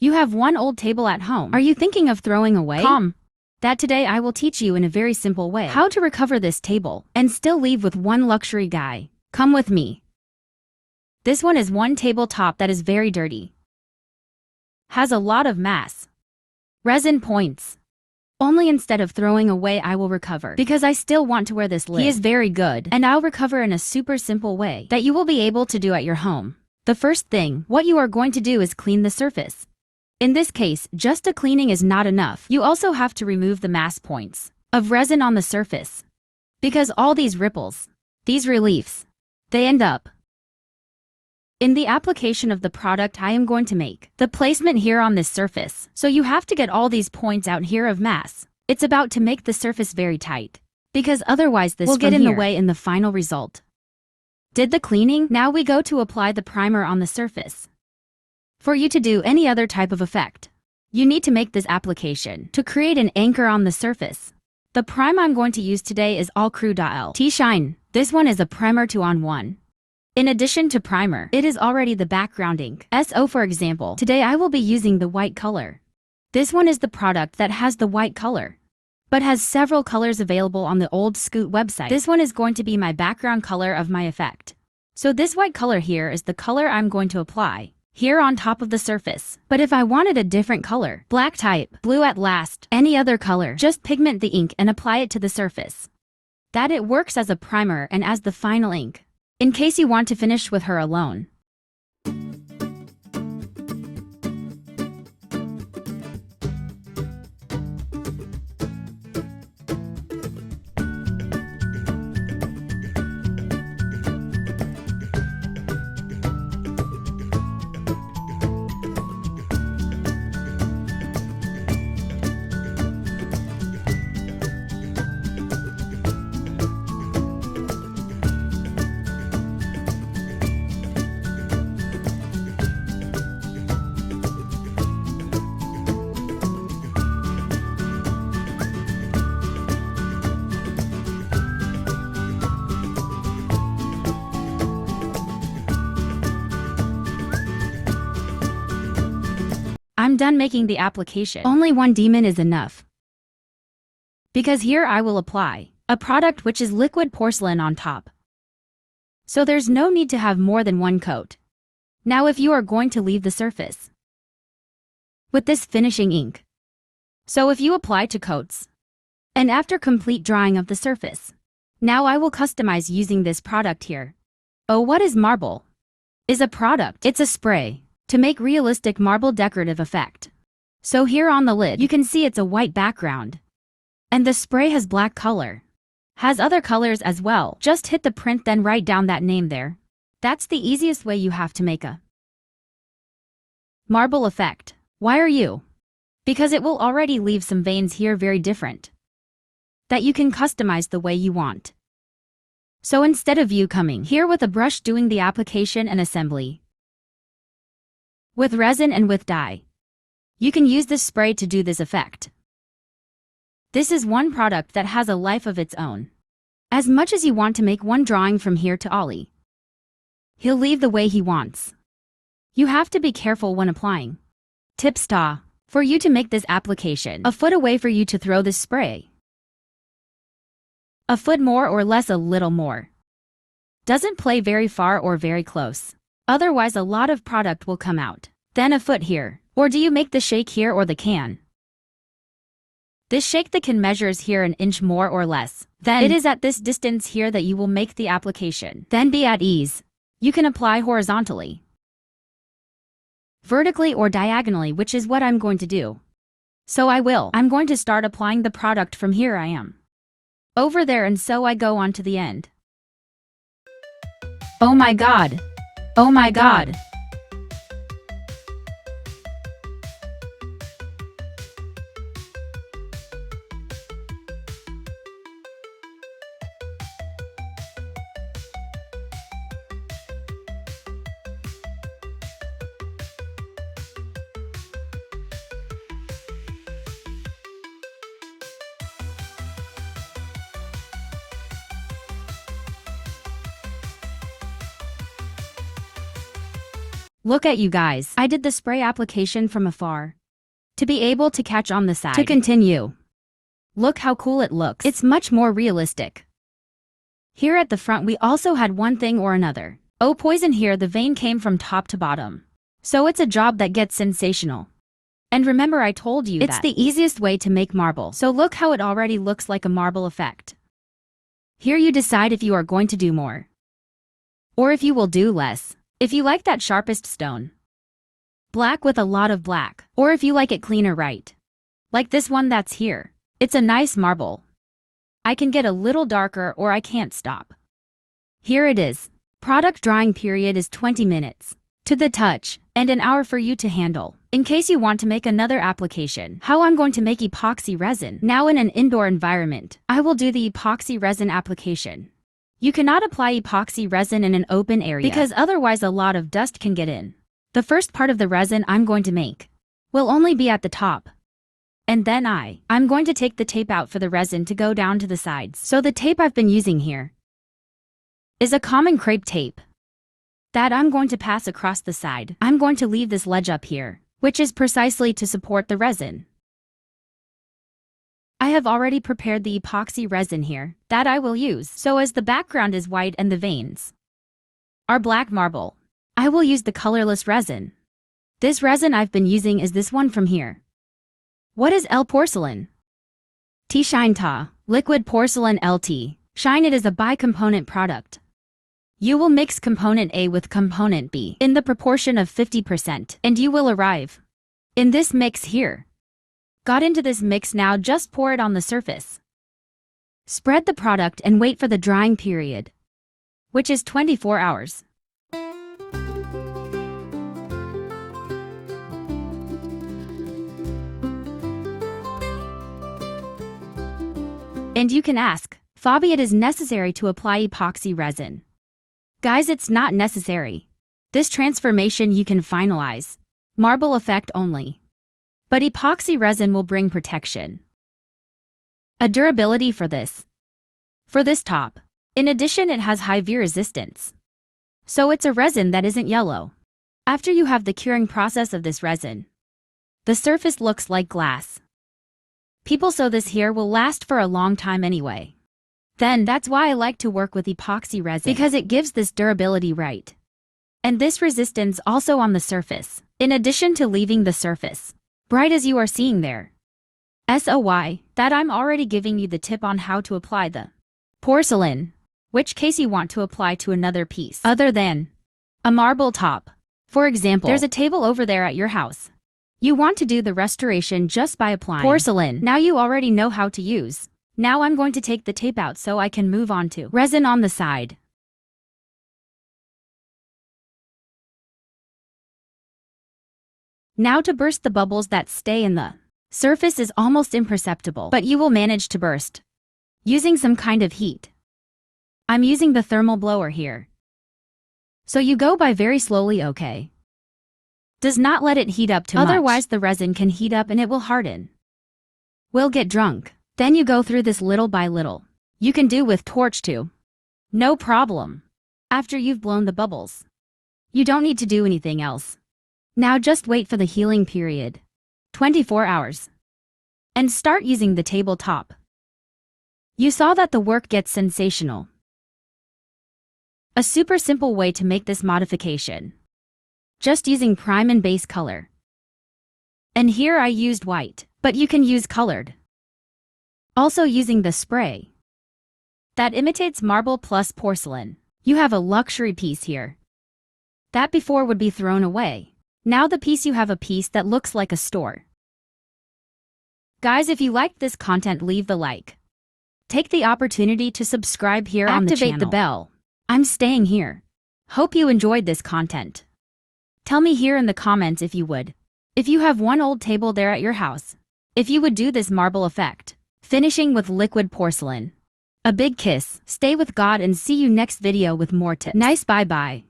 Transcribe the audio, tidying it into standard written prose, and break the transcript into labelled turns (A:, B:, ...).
A: You have one old table at home. Are you thinking of throwing away? Calm. That today I will teach you in a very simple way how to recover this table and still leave with one luxury guy. Come with me. This one is one tabletop that is very dirty. Has a lot of mass. Resin points. Only instead of throwing away I will recover because I still want to wear this lid. He is very good and I'll recover in a super simple way that you will be able to do at your home. The first thing, what you are going to do is clean the surface. In this case, just a cleaning is not enough. You also have to remove the mass points of resin on the surface. Because all these ripples, these reliefs, they end up in the application of the product I am going to make, the placement here on this surface. So you have to get all these points out here of mass. It's about to make the surface very tight. Because otherwise this will get in the way in the final result. Did the cleaning? Now we go to apply the primer on the surface. For you to do any other type of effect, you need to make this application to create an anchor on the surface. The prime I'm going to use today is All Crew T Shine. This one is a primer 2-on-1. In addition to primer, it is already the background ink. So for example, today I will be using the white color. This one is the product that has the white color, but has several colors available on the old Scoot website. This one is going to be my background color of my effect. So this white color here is the color I'm going to apply here on top of the surface. But if I wanted a different color, black type, blue at last, any other color, just pigment the ink and apply it to the surface. That it works as a primer and as the final ink. In case you want to finish with her alone. I'm done making the application. Only one demon is enough. Because here I will apply a product which is liquid porcelain on top. So there's no need to have more than one coat. Now if you are going to leave the surface with this finishing ink. So if you apply 2 coats, and after complete drying of the surface, now I will customize using this product here. Oh, what is marble? Is a product. It's a spray to make realistic marble decorative effect. So here on the lid, you can see it's a white background. And the spray has black color. Has other colors as well. Just hit the print then write down that name there. That's the easiest way you have to make a marble effect. Why are you? Because it will already leave some veins here very different. That you can customize the way you want. So instead of you coming here with a brush doing the application and assembly, with resin and with dye, you can use this spray to do this effect. This is one product that has a life of its own. As much as you want to make one drawing from here to Ollie, he'll leave the way he wants. You have to be careful when applying. Tip star. For you to make this application, a foot away for you to throw this spray. A foot more or less, a little more. Doesn't play very far or very close. Otherwise a lot of product will come out. Then a foot here. Or do you make the shake here or the can? This shake the can measures here an inch more or less. Then it is at this distance here that you will make the application. Then be at ease. You can apply horizontally, vertically or diagonally, which is what I'm going to do. So I'm going to start applying the product from here I am over there and so I go on to the end. Oh my god. Oh my god. Look at you guys. I did the spray application from afar to be able to catch on the side. To continue. Look how cool it looks. It's much more realistic. Here at the front we also had one thing or another. Oh poison, here the vein came from top to bottom. So it's a job that gets sensational. And remember I told you it's the easiest way to make marble. So look how it already looks like a marble effect. Here you decide if you are going to do more. Or if you will do less. If you like that sharpest stone. Black with a lot of black. Or if you like it cleaner, right? Like this one that's here. It's a nice marble. I can get a little darker or I can't stop. Here it is. Product drying period is 20 minutes. To the touch, and an hour for you to handle. In case you want to make another application. How I'm going to make epoxy resin. Now in an indoor environment, I will do the epoxy resin application. You cannot apply epoxy resin in an open area because otherwise a lot of dust can get in. The first part of the resin I'm going to make will only be at the top. And then I'm going to take the tape out for the resin to go down to the sides. So the tape I've been using here is a common crepe tape that I'm going to pass across the side. I'm going to leave this ledge up here, which is precisely to support the resin. I have already prepared the epoxy resin here that I will use. So as the background is white and the veins are black marble, I will use the colorless resin. This resin I've been using is this one from here. What is L porcelain? T Shine Ta, liquid porcelain LT. Shine. It is a bi-component product. You will mix component A with component B in the proportion of 50% and you will arrive in this mix here. Got into this mix, now just pour it on the surface. Spread the product and wait for the drying period, which is 24 hours. And you can ask, Fabi, it is necessary to apply epoxy resin. Guys, it's not necessary. This transformation you can finalize. Marble effect only. But epoxy resin will bring protection. A durability for this. For this top. In addition, it has high UV resistance. So it's a resin that isn't yellow. After you have the curing process of this resin, the surface looks like glass. People, so this here will last for a long time anyway. Then that's why I like to work with epoxy resin, because it gives this durability, right? And this resistance also on the surface, in addition to leaving the surface bright as you are seeing there. SOY, that I'm already giving you the tip on how to apply the porcelain, which case you want to apply to another piece other than a marble top. For example, there's a table over there at your house. You want to do the restoration just by applying porcelain. Now you already know how to use. Now I'm going to take the tape out so I can move on to resin on the side. Now to burst the bubbles that stay in the surface is almost imperceptible, but you will manage to burst using some kind of heat. I'm using the thermal blower here. So you go by very slowly, okay? Does not let it heat up too much. Otherwise the resin can heat up and it will harden. Will get drunk. Then you go through this little by little. You can do with torch too. No problem. After you've blown the bubbles, you don't need to do anything else. Now just wait for the healing period. 24 hours. And start using the tabletop. You saw that the work gets sensational. A super simple way to make this modification. Just using prime and base color. And here I used white, but you can use colored. Also using the spray that imitates marble plus porcelain. You have a luxury piece here. That before would be thrown away. Now the piece, you have a piece that looks like a store. Guys, if you liked this content, leave the like. Take the opportunity to subscribe here on the channel. Activate the bell. I'm staying here. Hope you enjoyed this content. Tell me here in the comments if you would. If you have one old table there at your house, if you would do this marble effect, finishing with liquid porcelain. A big kiss, stay with God, and see you next video with more tips. Nice, bye bye.